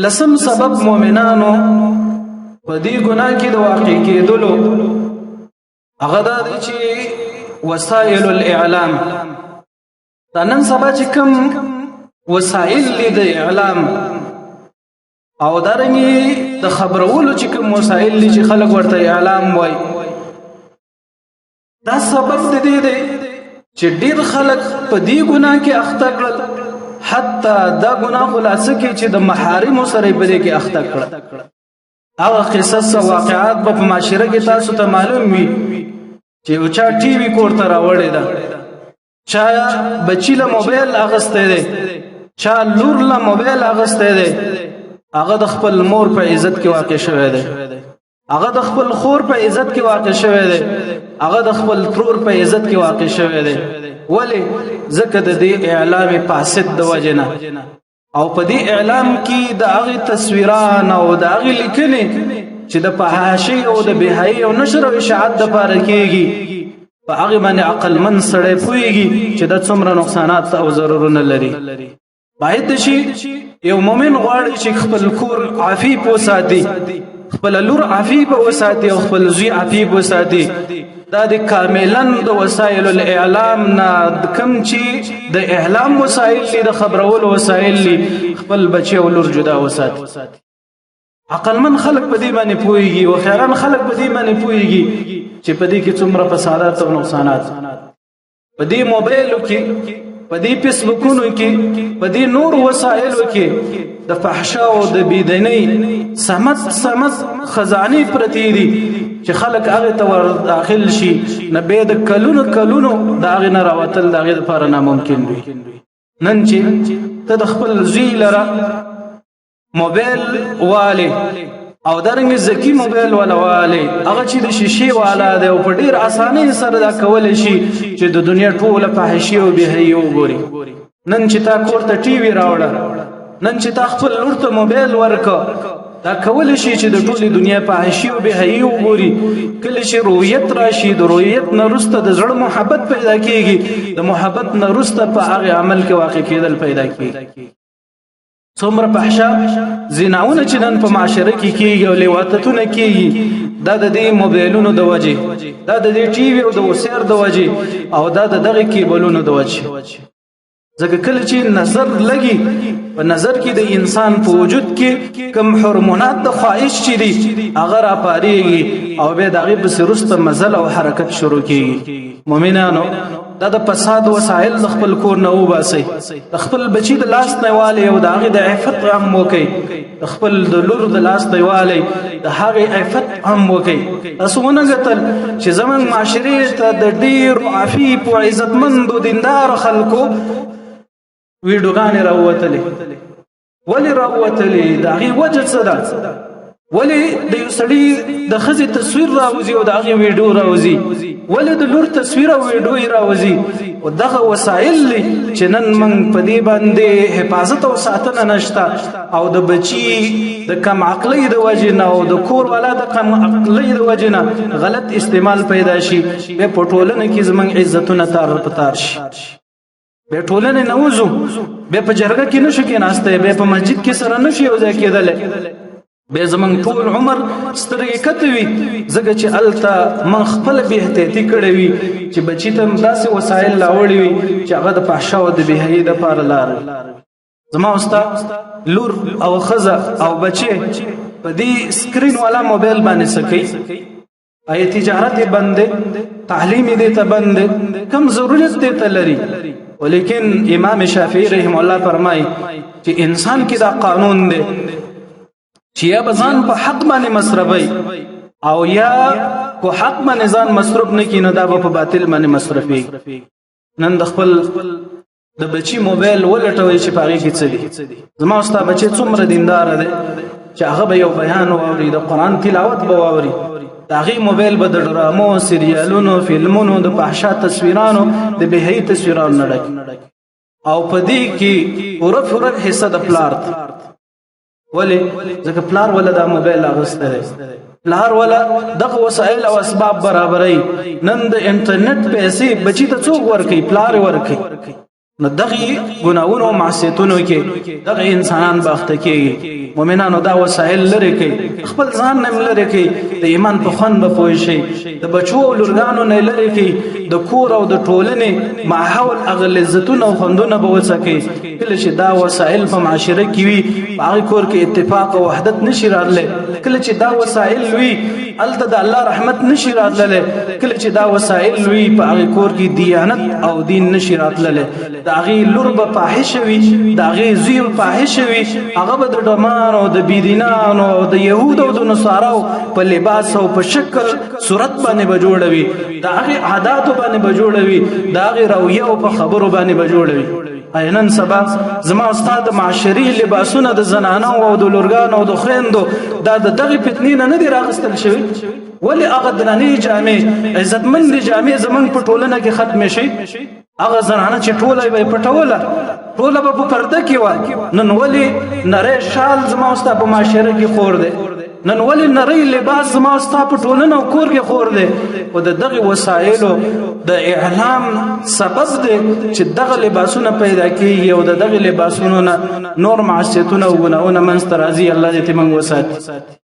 لسم سبب مؤمنانو په دې ګناه کې د واقع کېدلو هغه دا دی چې وسایل الاعلام دا نن سبا چې کوم وسایل دي د اعلام او دارنګه د خبرولو چې کوم وسایل دي چې خلک ورته اعلام وای دا سبب دی چې ډیر خلک په دې ګناه کې اخته کړل حتی دا ګناه خلاصه کې چې د محارم سره په دې کې اخته کړل هغه قصص او واقعات په معاشره کې تاسو ته معلوم وي چې او چا ټي وي کور ته راوړی دا چا بچی له موبایل اغسته دی چا لور له موبایل اغسته دی هغه د خپل مور په عزت کې واقع شوی دی هغه د خپل خور په عزت کې واقع شوی دی هغه د خپل ترور په عزت کې واقع شوی دی ولی ځکه د دې اعلام فاسد د وجنه او په دې اعلام کې د هغه تصویران او د هغه لیکنې چې د فحاشۍ او د بهایي او نشر او اشاعت د پاره کېږي په هغه باندې عقل من سره پويږي چې د څومره نقصانات او ضررونه لري باید شي یو مؤمن غواړي چې خپل کور عفیف وساتي خپل لور عفیف وساتي او خپل زوی عفیف وساتي دا د کاملا د وسایل الاعلام نه کم چې د اعلام وسایل دي د خبرولو وسایل دي خپل بچي او لور جدا وساتي عقل من خلق په دې باندې پويږي او خیران خلق په دې باندې پويږي چې په دې کې څومره فسادات او نقصانات په دې موبایلو کې په دې فیسبوکونو کې په دې نور وسایلو کې د فحشا او د بيدینۍ سمت خزانه پرتی دي چې خلک هغه ته ور داخل شي نه به د کلونو د هغه نه راوتل د هغه لپاره ناممکن وي نن چې ته د خپل زوی لره موبایل والي او درنګ زکی موبایل والي هغه چې د شیشې والا دی او په ډیر اسانۍ سره دا کول شي چې د دنیا ټوله فحشي او بهایي وګوري نن چې تا کور ته ټي وي راوړه نن چې تا خپل لور ته موبایل ورکړه دا کول شي چې د ټوله دنیا فحشي او بهایي وګوري کله چې رؤیت راشي د رؤیت نه رسته د زړه محبت پیدا کیږي د محبت نه رسته په هغه عمل کې واقع کېدل پیدا کیږي څومره فحشا زناونه چې نن په معاشره کې کیږي او لیواتتونه کیږي دا د دې موبایلونو د وجه دا د دې ټي وي او د وسیر د وجه او دا د دغه کیبلونو د وجه ځکه کله چې نظر لګي په نظر کې د انسان په وجود کې کم هورمونات د خواهش چي دي هغه را پاريږي او به دغه په سرسته مزل او حرکت شروع کیږي مؤمنانو دا د فساد وسایل د خپل کور نه وباسي د خپل بچی د لاس نه والي او د هغه د عفت هم وکي د خپل د لور د لاس نه والي د هغه عفت هم وکي اسونه قتل چې زمون معاشري ته د ډیر عفیف او عزتمند او دیندار خلکو ویډیوګانې راووتلې ولی راووتلې دا غي وجه څه ده ولی د یو سړي د خزي تصویر راوځي او د هغه ویډیو راوځي ولی د لور تصویر او ویډیو راوځي او دغه وسایل چې نن من په دې باندې حفاظت او ساتنه نشته او د بچي د کم عقلی د وجنه او د کور والا د کم عقلی د وجنه غلط استعمال پیدا شي په پټولنه کې زمنګ عزتونه تار پتار شي به ټولنه نوزو به په جرګه کې نشو کې ناشته به په مسجد کې سره نشي وځي کېدل به زمنګ ټول عمر سترګې کتوي زګه چې التا من خپل به احتیاطي کړی وي چې بچی ته داسې وسایل لاوړي وي چې هغه د فحشا او د بهایي د پاره لار زما استاد لور او خزه او بچي په دې سکرین والا موبایل باندې سکی اي تجارت بند تعلیم دې ته بند کم ضرورت دې ته لري ولیکن امام شافعی رحم الله فرمای چې انسان کې دا قانون دی چې یا بزان په حق باندې مصرفي او یا کو حق باندې ځان مصرف نه کینو دا په باطل باندې مصرفي نن د خپل د بچی موبایل ولټوي چې پاره کې څه دي زما استاد بچی څومره دیندار دی چې هغه به یو بیان واوري د قران تلاوت به واوري داغي موبایل به د ډرامو سریالونو فلمونو د فحشا تصویرانو د بهایي تصویرانو نډک او په دې کې ورف حصہ د پلار ولی ځکه پلار ولا د موبایل اغسته پلار ولا دغه وسایل او اسباب برابرۍ نن د انټرنیټ پیسې بچی ته څوک ورکي پلار ورکي نو دغه ګناونو او معصیتونو کې دغه انسانان باخته کېږي مؤمنانو دا وسایل لري کوي خپل ځان نه لري کوي د ایمان په خوند به پوه شي د بچو او لورګانو نه لري کوي د کور او د ټولنې ماحول هغه لذتونه او خوندونه به وسکي کله چې دا وسایل په معاشره کې وي هغه کور کې اتفاق او وحدت نشي راتلی کله چې دا وسایل وي الته د الله رحمت نشي راتللی کله چې دا وسایل وي په هغه کور کې دیانت او دین نشي راتللی د هغې لور به فاحش وي د هغې زوی به فاحش وي هغه به د ډمانو د بېدینانو او د یهودو او د نصاراو په لباس او په شکل صورت باندې به جوړوي د هغې عاداتو باندې به جوړوي د هغې رویه او په خبرو باندې به جوړوي نن سبا زما استاد د معاشري لباسونه د زنانو او د لورګانو او د خویندو دا د دغې فتنې نه دي راغستل شوي ولې هغه درنې جامې عزتمندې جامې زموږ په ټولنه کې ختمې شي هغه زنانه چې ټوله به یې پټوله ټوله به په پرده کې وه نن ولې نری شال زما ستا په معاشره کې خور دی نن ولې نری لباس زما ستا په ټولنه او کور کې خور دی خو د دغې وسایلو د اعلام سبب دی چې دغه لباسونه پیدا کېږي او د دغې لباسونو نه نور معصیتونه او ګناهونه منځته راځي الله دې موږ وساتي